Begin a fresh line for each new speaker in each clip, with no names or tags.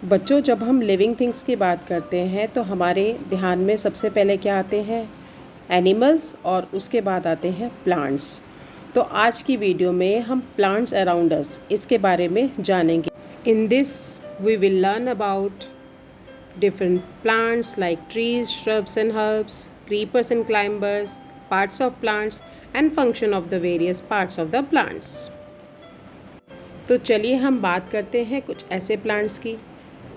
बच्चों, जब हम लिविंग थिंग्स की बात करते हैं तो हमारे ध्यान में सबसे पहले क्या आते हैं? एनिमल्स, और उसके बाद आते हैं प्लांट्स। तो आज की वीडियो में हम प्लांट्स अराउंड अस इसके बारे में जानेंगे। In this we will learn about different plants like trees, shrubs and herbs, creepers and climbers, parts of plants and function of the various parts of the plants. तो चलिए हम बात करते हैं कुछ ऐसे प्लांट्स की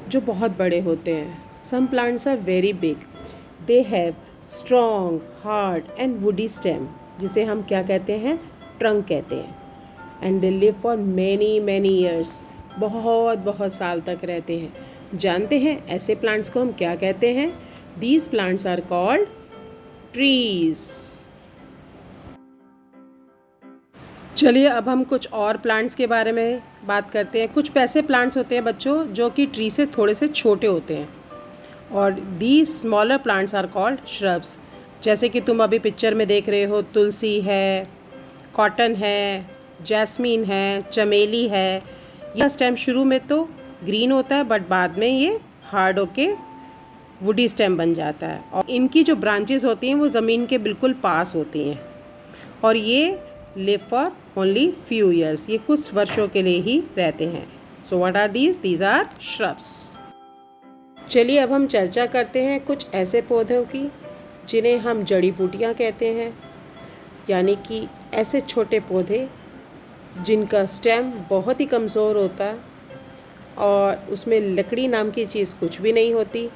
जो बहुत बड़े होते हैं। Some plants are very big, they have strong, hard and woody stem, जिसे हम क्या कहते हैं? ट्रंक कहते हैं। And they live for many many years, बहुत बहुत साल तक रहते हैं। जानते हैं ऐसे प्लांट्स को हम क्या कहते हैं? These plants are called trees. चलिए अब हम कुछ और प्लांट्स के बारे में बात करते हैं। कुछ ऐसे प्लांट्स होते हैं बच्चों जो कि ट्री से थोड़े से छोटे होते हैं, और these smaller plants are called shrubs. जैसे कि तुम अभी पिक्चर में देख रहे हो, तुलसी है, कॉटन है, जैस्मीन है, चमेली है। यह स्टेम शुरू में तो ग्रीन होता है, बट बाद में ये हार्ड होके वुडी स्टेम बन जाता है, और इनकी जो ब्रांचेस होती हैं वो ज़मीन के बिल्कुल पास होती हैं, और ये live for only few years, ये कुछ वर्षों के लिए ही रहते हैं। So what are these are shrubs. चलिए अब हम चर्चा करते हैं कुछ ऐसे पौधों की जिन्हें हम जड़ी बूटियाँ कहते हैं, यानी कि ऐसे छोटे पौधे जिनका स्टेम बहुत ही कमज़ोर होता है और उसमें लकड़ी नाम की चीज़ कुछ भी नहीं होती,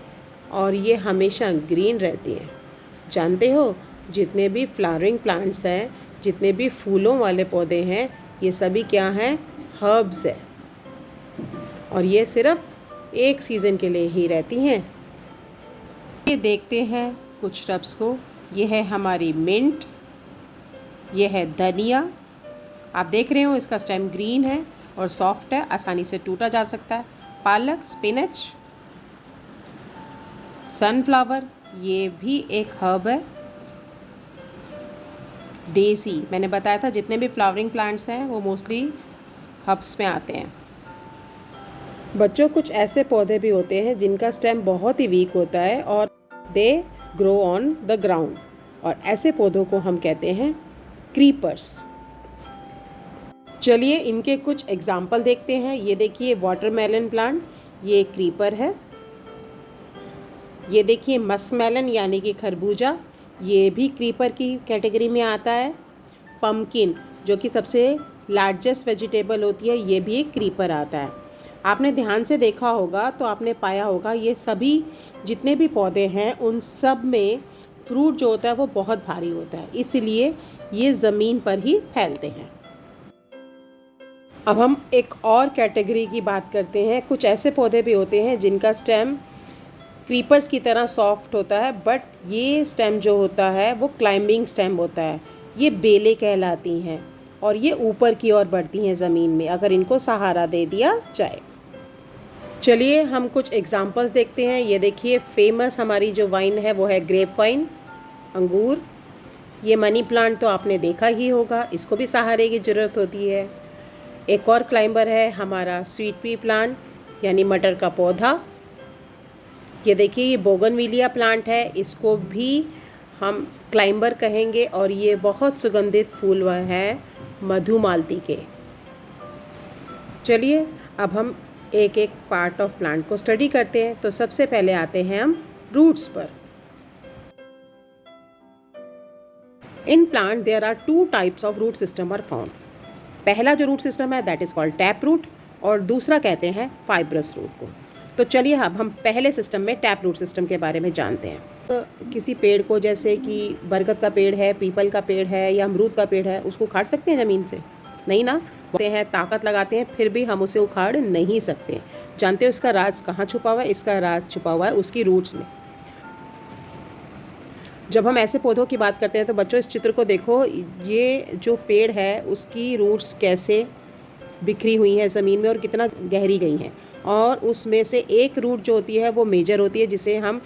और ये हमेशा ग्रीन रहती है। जानते हो, जितने भी फ्लावरिंग प्लांट्स हैं, जितने भी फूलों वाले पौधे हैं, ये सभी क्या हैं? हर्ब्स है, और ये सिर्फ एक सीज़न के लिए ही रहती हैं। ये देखते हैं कुछ श्रब्स को। ये है हमारी मिंट, ये है धनिया। आप देख रहे हो इसका स्टेम ग्रीन है और सॉफ्ट है, आसानी से टूटा जा सकता है। पालक, स्पिनच, सनफ्लावर, ये भी एक हर्ब है। डेज़ी, मैंने बताया था जितने भी फ्लावरिंग प्लांट्स हैं वो मोस्टली हर्ब्स में आते हैं। बच्चों, कुछ ऐसे पौधे भी होते हैं जिनका स्टेम बहुत ही वीक होता है और they grow on the ground, और ऐसे पौधों को हम कहते हैं क्रीपर्स। चलिए इनके कुछ एग्जाम्पल देखते हैं। ये देखिए वाटरमेलन प्लांट, ये क्रीपर है। ये देखिए मस्कमेलन यानी कि खरबूजा, ये भी क्रीपर की कैटेगरी में आता है। पम्पकिन, जो कि सबसे लार्जेस्ट वेजिटेबल होती है, ये भी एक क्रीपर आता है। आपने ध्यान से देखा होगा तो आपने पाया होगा ये सभी जितने भी पौधे हैं उन सब में फ्रूट जो होता है वो बहुत भारी होता है, इसलिए ये ज़मीन पर ही फैलते हैं। अब हम एक और कैटेगरी की बात करते हैं। कुछ ऐसे पौधे भी होते हैं जिनका स्टेम क्रीपर्स की तरह सॉफ्ट होता है, बट ये स्टेम जो होता है वो क्लाइंबिंग स्टेम होता है। ये बेलें कहलाती हैं, और ये ऊपर की ओर बढ़ती हैं ज़मीन में अगर इनको सहारा दे दिया जाए। चलिए हम कुछ एग्जांपल्स देखते हैं। ये देखिए फेमस हमारी जो वाइन है वो है ग्रेप वाइन, अंगूर। ये मनी प्लांट तो आपने देखा ही होगा, इसको भी सहारे की ज़रूरत होती है। एक और क्लाइंबर है हमारा स्वीट पी प्लांट, यानी मटर का पौधा। ये देखिए ये बोगनविलिया प्लांट है, इसको भी हम क्लाइंबर कहेंगे, और ये बहुत सुगंधित फूल है मधुमालती के। चलिए अब हम एक एक पार्ट ऑफ प्लांट को स्टडी करते हैं। तो सबसे पहले आते हैं हम रूट्स पर। In plant there are two types of root system are found. पहला जो रूट सिस्टम है that is called tap root, और दूसरा कहते हैं फाइब्रस रूट को। तो चलिए अब हम पहले सिस्टम में टैप रूट सिस्टम के बारे में जानते हैं। तो किसी पेड़ को, जैसे कि बरगद का पेड़ है, पीपल का पेड़ है या अमरूद का पेड़ है, उसको उखाड़ सकते हैं ज़मीन से? नहीं ना। बोलते हैं ताकत लगाते हैं, फिर भी हम उसे उखाड़ नहीं सकते। जानते हो इसका राज कहाँ छुपा हुआ है? इसका राज छुपा हुआ है उसकी रूट्स में। जब हम ऐसे पौधों की बात करते हैं तो बच्चों इस चित्र को देखो, ये जो पेड़ है उसकी रूट्स कैसे बिखरी हुई हैं ज़मीन में और कितना गहरी गई हैं, और उसमें से एक रूट जो होती है वो मेजर होती है, जिसे हम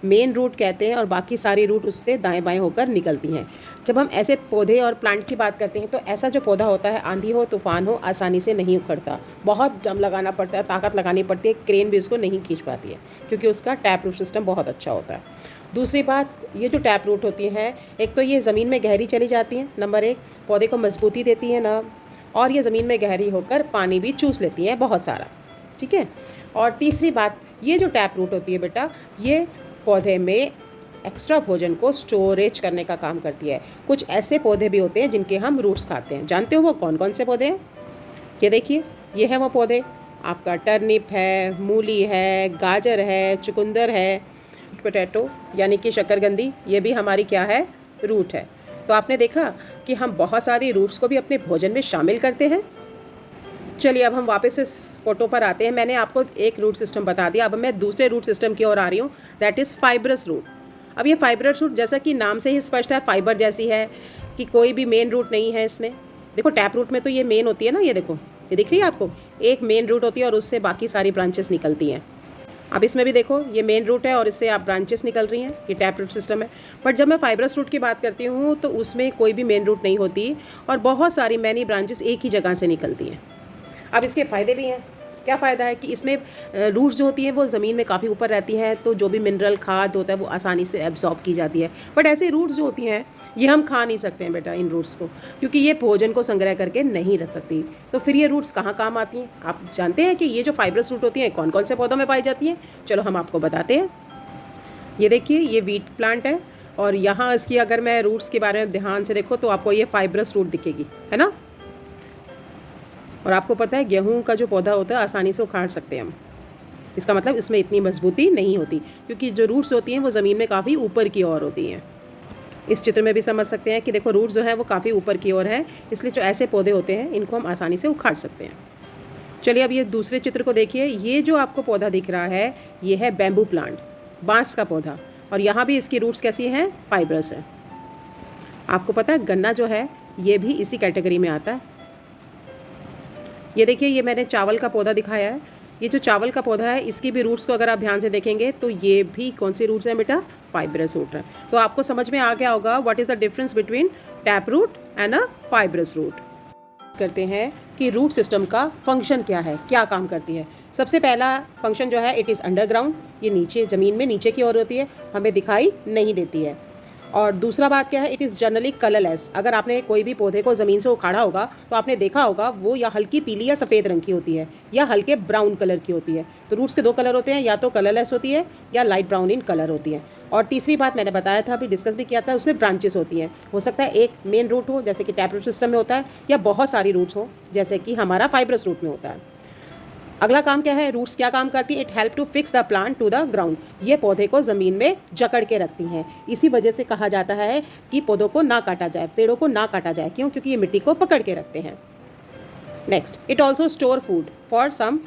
मेन रूट कहते हैं और बाकी सारी रूट उससे दाएं बाएं होकर निकलती हैं। जब हम ऐसे पौधे और प्लांट की बात करते हैं तो ऐसा जो पौधा होता है, आंधी हो तूफान हो, आसानी से नहीं उखड़ता, बहुत दम लगाना पड़ता है, ताकत लगानी पड़ती है, क्रेन भी उसको नहीं खींच पाती है क्योंकि उसका टैप रूट सिस्टम बहुत अच्छा होता है। दूसरी बात, ये जो टैप रूट होती है, एक तो ये ज़मीन में गहरी चली जाती हैं, नंबर एक, पौधे को मजबूती देती है ना, और ये ज़मीन में गहरी होकर पानी भी चूस लेती हैं बहुत सारा, ठीक है। और तीसरी बात, ये जो टैप रूट होती है बेटा, ये पौधे में एक्स्ट्रा भोजन को स्टोरेज करने का काम करती है। कुछ ऐसे पौधे भी होते हैं जिनके हम रूट्स खाते हैं। जानते हो वो कौन कौन से पौधे हैं? ये देखिए, ये है वो पौधे, आपका टर्निप है, मूली है, गाजर है, चुकंदर है, पोटैटो यानी कि शक्करकंदी, ये भी हमारी क्या है? रूट है। तो आपने देखा कि हम बहुत सारी रूट्स को भी अपने भोजन में शामिल करते हैं। चलिए अब हम वापस इस फोटो पर आते हैं। मैंने आपको एक रूट सिस्टम बता दिया, अब मैं दूसरे रूट सिस्टम की ओर आ रही हूँ, दैट इज़ फाइब्रस रूट। अब ये फाइब्रस रूट जैसा कि नाम से ही स्पष्ट है, फाइबर जैसी है, कि कोई भी मेन रूट नहीं है इसमें। देखो टैप रूट में तो ये मेन होती है ना, ये देखो, ये दिख रही है आपको, एक मेन रूट होती है और उससे बाकी सारी ब्रांचेस निकलती हैं। अब इसमें भी देखो, ये मेन रूट है और इससे आप ब्रांचेस निकल रही हैं, ये टैप रूट सिस्टम है। बट जब मैं फाइब्रस रूट की बात करती हूँ तो उसमें कोई भी मेन रूट नहीं होती और बहुत सारी मैनी ब्रांचेस एक ही जगह से निकलती हैं। अब इसके फ़ायदे भी हैं। क्या फ़ायदा है कि इसमें रूट्स जो होती हैं वो ज़मीन में काफ़ी ऊपर रहती हैं, तो जो भी मिनरल खाद होता है वो आसानी से एब्जॉर्ब की जाती है। बट ऐसे रूट्स जो होती हैं ये हम खा नहीं सकते हैं बेटा, इन रूट्स को, क्योंकि ये भोजन को संग्रह करके नहीं रख सकती। तो फिर ये रूट्स कहाँ काम आती हैं? आप जानते हैं कि ये जो फाइब्रस रूट होती हैं कौन कौन से पौधों में पाई जाती हैं? चलो हम आपको बताते हैं। ये देखिए, ये वीट प्लांट है और यहाँ इसकी अगर मैं रूट्स के बारे में ध्यान से देखो तो आपको ये फाइब्रस रूट दिखेगी, है ना। और आपको पता है गेहूं का जो पौधा होता है आसानी से उखाड़ सकते हैं हम, इसका मतलब इसमें इतनी मजबूती नहीं होती क्योंकि जो रूट्स होती हैं वो ज़मीन में काफ़ी ऊपर की ओर होती हैं। इस चित्र में भी समझ सकते हैं कि देखो रूट्स जो है वो काफ़ी ऊपर की ओर है, इसलिए जो ऐसे पौधे होते हैं इनको हम आसानी से उखाड़ सकते हैं। चलिए अब ये दूसरे चित्र को देखिए। ये जो आपको पौधा दिख रहा है ये है बैम्बू प्लांट, बांस का पौधा, और यहाँ भी इसकी रूट्स कैसी हैं? फाइब्रस है। आपको पता है गन्ना जो है ये भी इसी कैटेगरी में आता है। ये देखिए, ये मैंने चावल का पौधा दिखाया है। ये जो चावल का पौधा है इसकी भी रूट्स को अगर आप ध्यान से देखेंगे तो ये भी कौन सी रूट्स हैं बेटा? फाइब्रस रूट है। तो आपको समझ में आ गया होगा what is the difference between tap root and a fibrous root. करते हैं कि रूट सिस्टम का फंक्शन क्या है, क्या काम करती है। सबसे पहला फंक्शन जो है, इट इज़ अंडरग्राउंड, ये नीचे ज़मीन में नीचे की ओर होती है, हमें दिखाई नहीं देती है। और दूसरा बात क्या है, इट इज़ जनरली कलरलेस। अगर आपने कोई भी पौधे को ज़मीन से उखाड़ा होगा तो आपने देखा होगा वो या हल्की पीली या सफ़ेद रंग की होती है या हल्के ब्राउन कलर की होती है। तो रूट्स के दो कलर होते हैं, या तो कलरलेस होती है या लाइट ब्राउन इन कलर होती है। और तीसरी बात मैंने बताया था, अभी डिस्कस भी किया था, उसमें ब्रांचेस होती हैं। हो सकता है एक मेन रूट हो जैसे कि टैप रूट सिस्टम में होता है, या बहुत सारी रूट्स हो जैसे कि हमारा फाइब्रस रूट में होता है। अगला काम क्या है, रूट्स क्या काम करती है? It help to fix the plant to the ground. ये पौधे को ज़मीन में जकड़ के रखती हैं। इसी वजह से कहा जाता है कि पौधों को ना काटा जाए, पेड़ों को ना काटा जाए। क्यों? क्योंकि ये मिट्टी को पकड़ के रखते हैं। Next, it also store food for some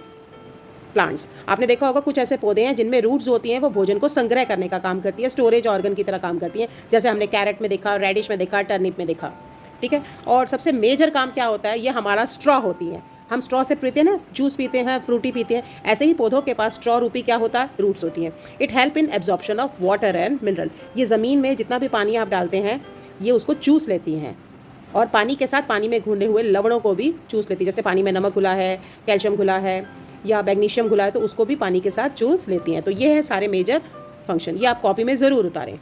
plants. आपने देखा होगा कुछ ऐसे पौधे हैं जिनमें रूट्स होती हैं वो भोजन को संग्रह करने का काम करती है, स्टोरेज ऑर्गन की तरह काम करती हैं, जैसे हमने कैरेट में देखा, रेडिश में देखा, टर्निप में देखा, ठीक है। और सबसे मेजर काम क्या होता है, ये हमारा स्ट्रॉ होती है। हम स्ट्रॉ से पीते हैं ना, जूस पीते हैं, फ्रूटी पीते हैं, ऐसे ही पौधों के पास स्ट्रॉ रूपी क्या होता है? रूट्स होती हैं। It help in absorption of water and mineral. ये ज़मीन में जितना भी पानी आप डालते हैं ये उसको चूस लेती हैं, और पानी के साथ पानी में घुले हुए लवणों को भी चूस लेती है। जैसे पानी में नमक घुला है, कैल्शियम घुला है या मैग्नीशियम घुला है तो उसको भी पानी के साथ चूस लेती हैं। तो ये है सारे मेजर फंक्शन, ये आप कॉपी में ज़रूर उतारें।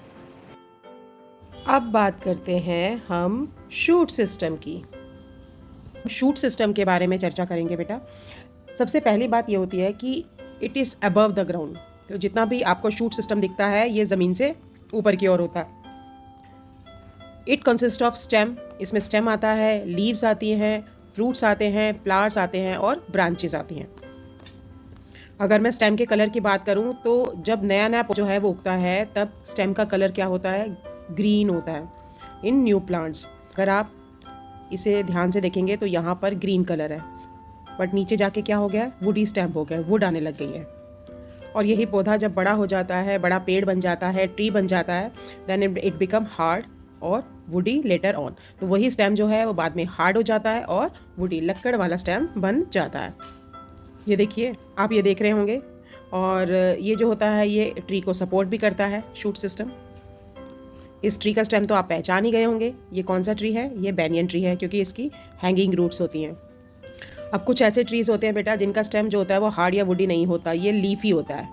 अब बात करते हैं हम शूट सिस्टम की। शूट सिस्टम के बारे में चर्चा करेंगे बेटा। सबसे पहली बात ये होती है कि it is above the ground. तो जितना भी आपको शूट सिस्टम दिखता है ये ज़मीन से ऊपर की ओर होता है। इट कंसिस्ट ऑफ स्टेम, इसमें स्टेम आता है, लीव्स आती हैं, फ्रूट्स आते हैं, फ्लावर्स आते हैं और ब्रांचेस आती हैं। अगर मैं स्टेम के कलर की बात करूं तो जब नया नया जो है वो उगता है तब स्टेम का कलर क्या होता है? ग्रीन होता है इन न्यू प्लांट्स। अगर आप इसे ध्यान से देखेंगे तो यहाँ पर ग्रीन कलर है, बट नीचे जाके क्या हो गया? वुडी स्टेम हो गया, वुड आने लग गई है। और यही पौधा जब बड़ा हो जाता है, बड़ा पेड़ बन जाता है, ट्री बन जाता है, देन इट बिकम हार्ड और वुडी लेटर ऑन। तो वही स्टेम जो है वो बाद में हार्ड हो जाता है और वुडी लक्कड़ वाला स्टेम बन जाता है। ये देखिए, आप ये देख रहे होंगे और ये जो होता है ये ट्री को सपोर्ट भी करता है, शूट सिस्टम। इस ट्री का स्टेम तो आप पहचान ही गए होंगे, ये कौन सा ट्री है, ये बैनियन ट्री है, क्योंकि इसकी हैंगिंग रूट्स होती हैं। अब कुछ ऐसे ट्रीज़ होते हैं बेटा जिनका स्टेम जो होता है वो हार्ड या वुडी नहीं होता, ये लीफी होता है,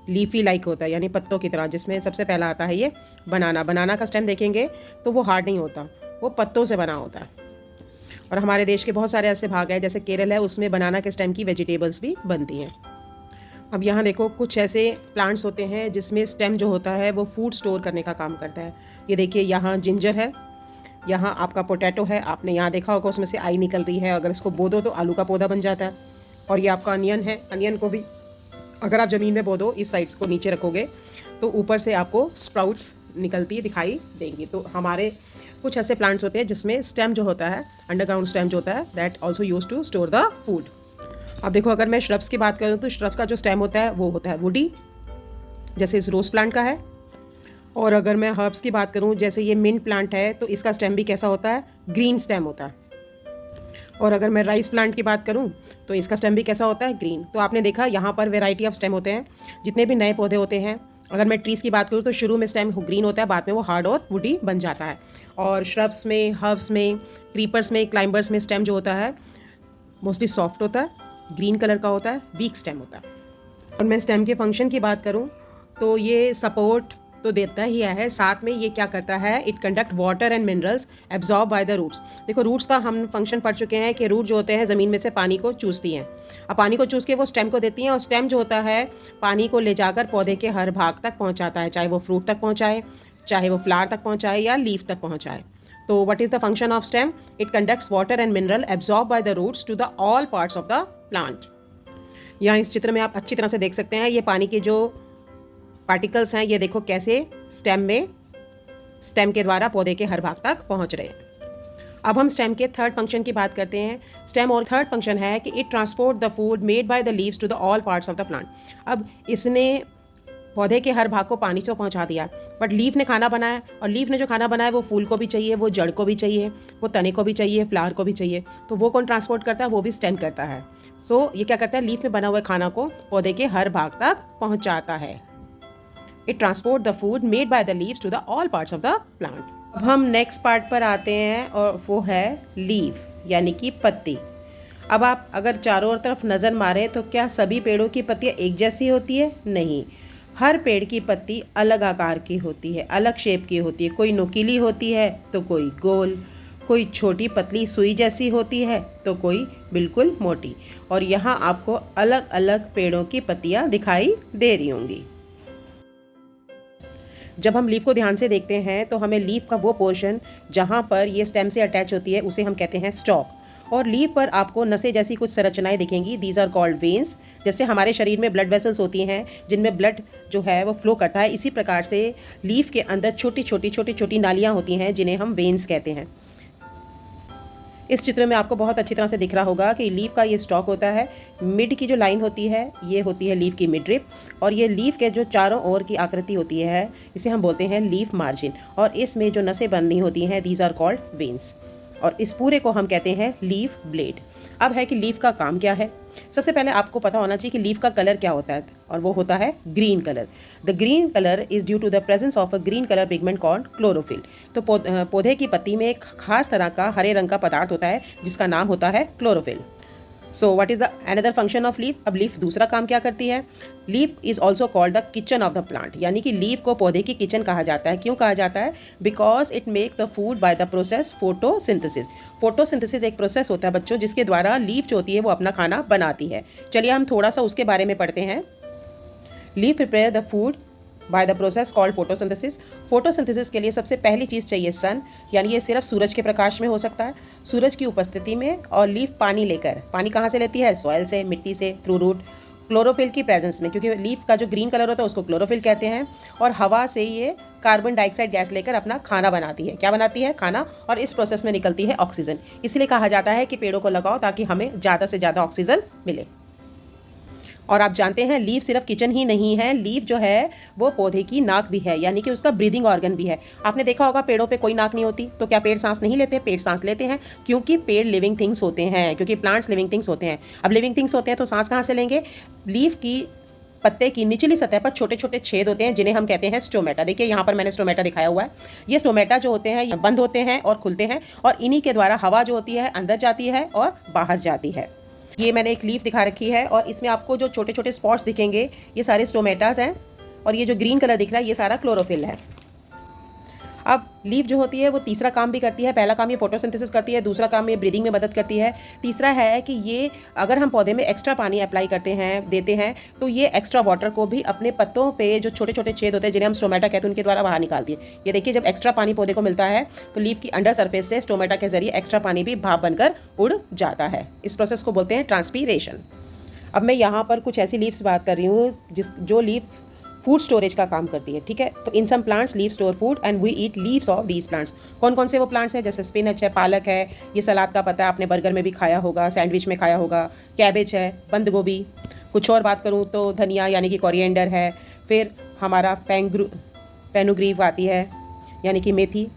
लीफी लाइक होता है, यानी पत्तों की तरह, जिसमें सबसे पहला आता है ये बनाना। बनाना का स्टेम देखेंगे तो वो हार्ड नहीं होता, वो पत्तों से बना होता है। और हमारे देश के बहुत सारे ऐसे भाग हैं, जैसे केरल है, उसमें बनाना के स्टेम की वेजिटेबल्स भी बनती हैं। अब यहाँ देखो कुछ ऐसे प्लांट्स होते हैं जिसमें स्टेम जो होता है वो फूड स्टोर करने का काम करता है। ये देखिए यहाँ जिंजर है, यहाँ आपका पोटैटो है, आपने यहाँ देखा होगा उसमें से आई निकल रही है, अगर इसको बो दो तो आलू का पौधा बन जाता है। और ये आपका अनियन है, अनियन को भी अगर आप ज़मीन में बो दो, इस साइड्स को नीचे रखोगे तो ऊपर से आपको स्प्राउट्स निकलती दिखाई देंगी। तो हमारे कुछ ऐसे प्लांट्स होते हैं जिसमें स्टेम जो होता है, अंडरग्राउंड स्टेम जो होता है, that also use to store the food. अब देखो अगर मैं श्रब्स की बात करूँ तो श्रब्स का जो स्टेम होता है वो होता है वुडी, जैसे इस रोज प्लांट का है। और अगर मैं हर्ब्स की बात करूँ, जैसे ये मिंट प्लांट है, तो इसका स्टेम भी कैसा होता है, ग्रीन स्टेम होता है। और अगर मैं राइस प्लांट की बात करूँ तो इसका स्टेम भी कैसा होता है, ग्रीन। तो आपने देखा यहाँ पर वेराइटी ऑफ स्टेम होते हैं, जितने भी नए पौधे होते हैं। अगर मैं ट्रीज़ की बात करूँ तो शुरू में स्टेम ग्रीन होता है, बाद में वो हार्ड और वुडी बन जाता है। और श्रब्स में, हर्ब्स में, क्रीपर्स में, क्लाइंबर्स में स्टेम जो होता है मोस्टली सॉफ्ट होता है, ग्रीन कलर का होता है, वीक स्टेम होता है। और मैं स्टेम के फंक्शन की बात करूँ तो ये सपोर्ट तो देता ही है, साथ में ये क्या करता है, it conduct water and minerals absorb by the roots. देखो रूट्स का हम फंक्शन पढ़ चुके हैं कि रूट जो होते हैं ज़मीन में से पानी को चूसती हैं। अब पानी को चूस के वो स्टेम को देती हैं, और स्टेम जो होता है पानी को ले जाकर पौधे के हर भाग तक पहुँचाता है, चाहे वो फ्रूट तक पहुँचाए, चाहे वो फ्लावर तक पहुँचाए या लीफ तक पहुँचाए। तो what is the function of stem? It conducts water and mineral absorb by the roots to the all parts of the plant. यहाँ इस चित्र में आप अच्छी तरह से देख सकते हैं, ये पानी के जो पार्टिकल्स हैं, ये देखो कैसे स्टेम के द्वारा पौधे के हर भाग तक पहुंच रहे हैं। अब हम स्टेम के थर्ड फंक्शन की बात करते हैं। स्टेम और थर्ड फंक्शन है कि it transport the food made by the leaves to the all parts of the plant. अब इसने पौधे के हर भाग को पानी से पहुंचा दिया, बट लीफ ने खाना बनाया, और लीफ ने जो खाना बनाया वो फूल को भी चाहिए, वो जड़ को भी चाहिए, वो तने को भी चाहिए, फ्लावर को भी चाहिए। तो वो कौन ट्रांसपोर्ट करता है? वो भी स्टेम करता है। सो ये क्या करता है, लीफ में बना हुआ खाना को पौधे के हर भाग तक पहुंचाता है। It transport the food made by the leaves to the all parts of the plant. अब हम नेक्स्ट पार्ट पर आते हैं, और वो है लीफ, यानी कि पत्ती। अब आप अगर चारों तरफ नज़र मारें तो क्या सभी पेड़ों की पत्तियाँ एक जैसी होती है? नहीं, हर पेड़ की पत्ती अलग आकार की होती है, अलग शेप की होती है। कोई नुकीली होती है तो कोई गोल, कोई छोटी पतली सुई जैसी होती है तो कोई बिल्कुल मोटी। और यहाँ आपको अलग अलग पेड़ों की पत्तियाँ दिखाई दे रही होंगी। जब हम लीफ को ध्यान से देखते हैं तो हमें लीफ का वो पोर्शन जहाँ पर ये स्टेम से अटैच होती है उसे हम कहते हैं स्टॉक। और लीफ पर आपको नसें जैसी कुछ संरचनाएं दिखेंगी, दीज आर कॉल्ड वेन्स। जैसे हमारे शरीर में ब्लड वेसल्स होती हैं जिनमें ब्लड जो है वो फ्लो करता है, इसी प्रकार से लीफ के अंदर छोटी छोटी नालियाँ होती हैं जिन्हें हम वेन्स कहते हैं। इस चित्र में आपको बहुत अच्छी तरह से दिख रहा होगा कि लीफ का ये स्टॉक होता है, मिड की जो लाइन होती है ये होती है लीफ की मिड रिप, और ये लीफ के जो चारों ओर की आकृति होती है इसे हम बोलते हैं लीफ मार्जिन, और इसमें जो नसें बननी होती हैं दीज आर कॉल्ड वेन्स, और इस पूरे को हम कहते हैं लीफ ब्लेड। अब है कि लीफ का काम क्या है। सबसे पहले आपको पता होना चाहिए कि लीफ का कलर क्या होता है, और वो होता है green colour. The green colour is due to the presence of a green colour pigment called chlorophyll. तो पौधे की पत्ती में एक खास तरह का हरे रंग का पदार्थ होता है जिसका नाम होता है chlorophyll. So what is the another function of leaf? अब लीफ दूसरा काम क्या करती है? Leaf is also called the kitchen of the plant, यानी कि लीफ को पौधे की किचन कहा जाता है। क्यों कहा जाता है? Because it make the food by the process photosynthesis. Photosynthesis एक प्रोसेस होता है बच्चों जिसके द्वारा लीफ जो होती है वो अपना खाना बनाती है। चलिए हम थोड़ा सा उसके बारे में पढ़ते हैं। Leaf prepare the food by the process called photosynthesis. Photosynthesis के लिए सबसे पहली चीज़ चाहिए सन, यानी ये सिर्फ सूरज के प्रकाश में हो सकता है, सूरज की उपस्थिति में। और लीफ पानी लेकर, पानी कहाँ से लेती है? सॉइल से, मिट्टी से, थ्रू रूट। क्लोरोफिल की प्रेजेंस में, क्योंकि लीफ का जो ग्रीन कलर होता है उसको क्लोरोफिल कहते हैं। और हवा से ये कार्बन डाइऑक्साइड गैस लेकर अपना खाना बनाती है। क्या बनाती है? खाना। और इस प्रोसेस में निकलती है ऑक्सीजन। इसलिए कहा जाता है कि पेड़ों को लगाओ ताकि हमें ज़्यादा से ज़्यादा ऑक्सीजन मिले। और आप जानते हैं लीफ सिर्फ किचन ही नहीं है, लीफ जो है वो पौधे की नाक भी है, यानी कि उसका ब्रीदिंग ऑर्गन भी है। आपने देखा होगा पेड़ों पे कोई नाक नहीं होती, तो क्या पेड़ सांस नहीं लेते? पेड़ सांस लेते हैं, क्योंकि पेड़ लिविंग थिंग्स होते हैं, क्योंकि प्लांट्स लिविंग थिंग्स होते हैं। अब लिविंग थिंग्स होते हैं तो सांस कहाँ से लेंगे? लीफ की पत्ते की निचली सतह पर छोटे छोटे छेद होते हैं जिन्हें हम कहते हैं स्टोमेटा। देखिए यहाँ पर मैंने स्टोमेटा दिखाया हुआ है। ये स्टोमेटा जो होते हैं ये बंद होते हैं और खुलते हैं और इन्हीं के द्वारा हवा जो होती है अंदर जाती है और बाहर जाती है। ये मैंने एक लीफ दिखा रखी है और इसमें आपको जो छोटे छोटे स्पॉट्स दिखेंगे ये सारे स्टोमेटास हैं और ये जो ग्रीन कलर दिख रहा है ये सारा क्लोरोफिल है। अब लीफ जो होती है वो तीसरा काम भी करती है। पहला काम ये फोटोसिंथेसिस करती है, दूसरा काम ये ब्रीदिंग में मदद करती है, तीसरा है कि ये अगर हम पौधे में एक्स्ट्रा पानी अप्लाई करते हैं देते हैं तो ये एक्स्ट्रा वाटर को भी अपने पत्तों पे जो छोटे छोटे छेद होते हैं जिन्हें हम स्टोमेटा कहते हैं उनके द्वारा बाहर निकालती है। ये देखिए जब एक्स्ट्रा पानी पौधे को मिलता है तो लीफ की अंडर सरफेस से स्टोमेटा के जरिए एक्स्ट्रा पानी भी भाप बनकर उड़ जाता है। इस प्रोसेस को बोलते हैं ट्रांसपीरेशन। अब मैं यहाँ पर कुछ ऐसी लीव्स बात कर रही हूँ जो लीफ फूड स्टोरेज का काम करती है, ठीक है। तो in some plants leave store food and we eat leaves of these plants. कौन कौन से वो प्लांट्स हैं? जैसे स्पिनच है, पालक है, ये सलाद का पत्ता आपने बर्गर में भी खाया होगा, सैंडविच में खाया होगा, कैबेज है, बंद गोभी। कुछ और बात करूँ तो धनिया यानी कि कोरिएंडर है, फिर हमारा फेनुग्रीक आती है यानी कि मेथी,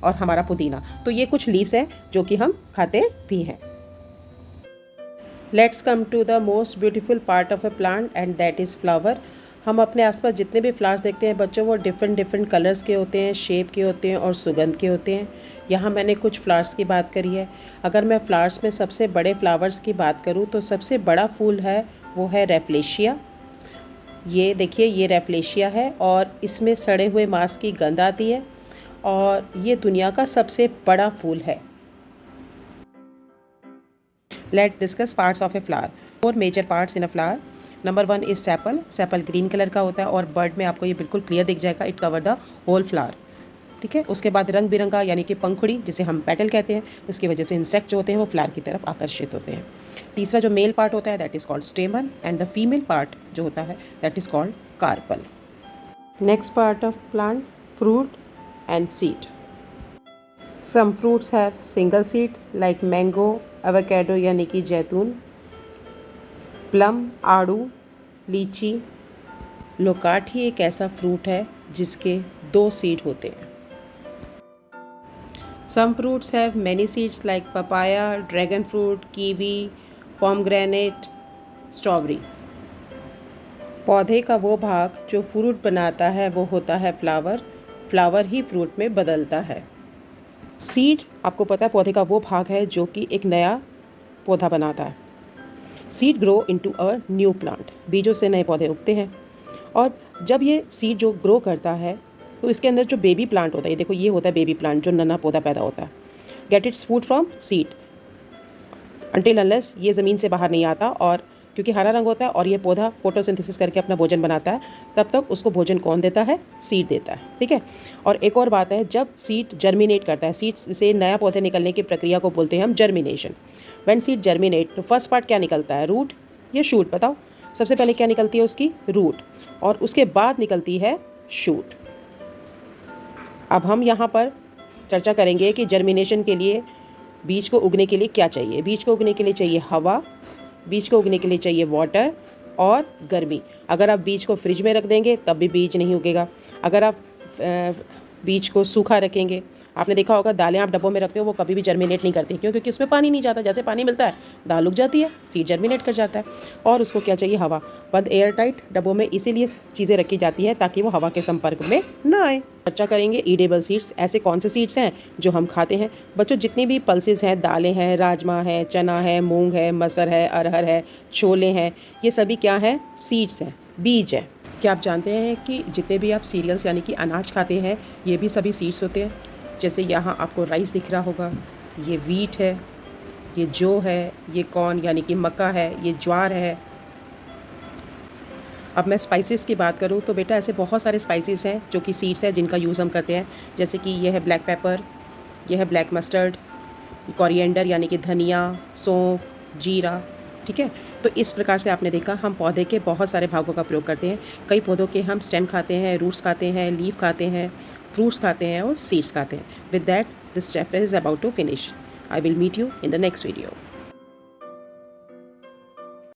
और हमारा पुदीना। तो ये कुछ लीव्स हैं जो कि हम खाते भी हैं। Let's come to the most beautiful part of a plant and that is flower. हम अपने आसपास जितने भी फ्लावर्स देखते हैं बच्चों वो डिफरेंट कलर्स के होते हैं, शेप के होते हैं और सुगंध के होते हैं। यहाँ मैंने कुछ फ्लावर्स की बात करी है। अगर मैं फ्लावर्स में सबसे बड़े फ्लावर्स की बात करूँ तो सबसे बड़ा फूल है वो है रेफ्लेशिया। ये देखिए ये रेफ्लेशिया है और इसमें सड़े हुए मांस की गंध आती है और ये दुनिया का सबसे बड़ा फूल है। Let discuss parts of a flower. 4 major parts in a flower. Number 1 is sepal. Sepal green colour का होता है और बर्ड में आपको ये बिल्कुल क्लियर दिख जाएगा, it cover the whole flower, ठीक है। उसके बाद रंग बिरंगा यानी कि पंखुड़ी जिसे हम पेटल कहते हैं, उसकी वजह से इंसेक्ट जो होते हैं वो फ्लावर की तरफ आकर्षित होते हैं। तीसरा जो मेल पार्ट होता है that is called stamen and the female part जो होता है that is called carpel. Next part of plant, fruit and seed. Some fruits have single seed like mango, avocado यानी कि जैतून, प्लम, आड़ू, लीची। लोकाठी एक ऐसा फ्रूट है जिसके 2 सीड होते हैं। Some fruits have many seeds like papaya, dragon fruit, kiwi, pomegranate, strawberry. पौधे का वो भाग जो फ्रूट बनाता है वो होता है फ्लावर। फ्लावर ही फ्रूट में बदलता है। सीड आपको पता है पौधे का वो भाग है जो कि एक नया पौधा बनाता है। Seed grow into a new plant. बीजों से नए पौधे उगते हैं और जब ये सीड जो ग्रो करता है तो इसके अंदर जो बेबी प्लांट होता है, ये देखो ये होता है बेबी प्लांट जो नन्हा पौधा पैदा होता है। Get its food from seed until unless ये ज़मीन से बाहर नहीं आता, और क्योंकि हरा रंग होता है और ये पौधा फोटोसिंथेसिस करके अपना भोजन बनाता है, तब तक उसको भोजन कौन देता है? सीड देता है, ठीक है। और एक और बात है, जब सीड जर्मिनेट करता है, सीड से नया पौधे निकलने की प्रक्रिया को बोलते हैं हम जर्मिनेशन। व्हेन सीड जर्मिनेट तो फर्स्ट पार्ट क्या निकलता है? रूट या शूट? बताओ सबसे पहले क्या निकलती है उसकी? रूट, और उसके बाद निकलती है शूट। अब हम यहाँ पर चर्चा करेंगे कि जर्मिनेशन के लिए बीज को उगने के लिए क्या चाहिए। बीज को उगने के लिए चाहिए हवा, बीज को उगने के लिए चाहिए वाटर और गर्मी। अगर आप बीज को फ्रिज में रख देंगे तब भी बीज नहीं उगेगा। अगर आप बीज को सूखा रखेंगे, आपने देखा होगा दालें आप डब्बों में रखते हो वो कभी भी जर्मिनेट नहीं करती, क्यों? क्योंकि उसमें पानी नहीं जाता। जैसे पानी मिलता है दाल उग जाती है, सीड जर्मिनेट कर जाता है। और उसको क्या चाहिए? हवा। बंद एयर टाइट डब्बों में इसीलिए चीज़ें रखी जाती हैं ताकि वो हवा के संपर्क में ना आए। चर्चा करेंगे ईडेबल सीड्स। ऐसे कौन से सीड्स हैं जो हम खाते हैं? बच्चों जितनी भी पल्सेस हैं, दालें हैं, राजमा है, चना है, मूंग है, मसर है, अरहर है, छोले हैं, ये सभी क्या हैं? सीड्स हैं, बीज हैं। क्या आप जानते हैं कि जितने भी आप सीरियल्स यानी कि अनाज खाते हैं ये भी सभी सीड्स होते हैं? जैसे यहाँ आपको राइस दिख रहा होगा, ये वीट है, ये जौ है, ये कॉर्न यानी कि मक्का है, ये ज्वार है। अब मैं स्पाइसेस की बात करूँ तो बेटा ऐसे बहुत सारे स्पाइसेस हैं जो कि सीड्स हैं जिनका यूज़ हम करते हैं। जैसे कि ये है ब्लैक पेपर, ये है ब्लैक मस्टर्ड, कोरिएंडर यानी कि धनिया, सौंफ, जीरा, ठीक है। तो इस प्रकार से आपने देखा हम पौधे के बहुत सारे भागों का प्रयोग करते हैं। कई पौधों के हम स्टेम खाते हैं, रूट्स खाते हैं, लीफ खाते हैं, फ्रूट्स खाते हैं और सीड्स खाते हैं। With that this chapter is about to finish. I will meet you in the next video.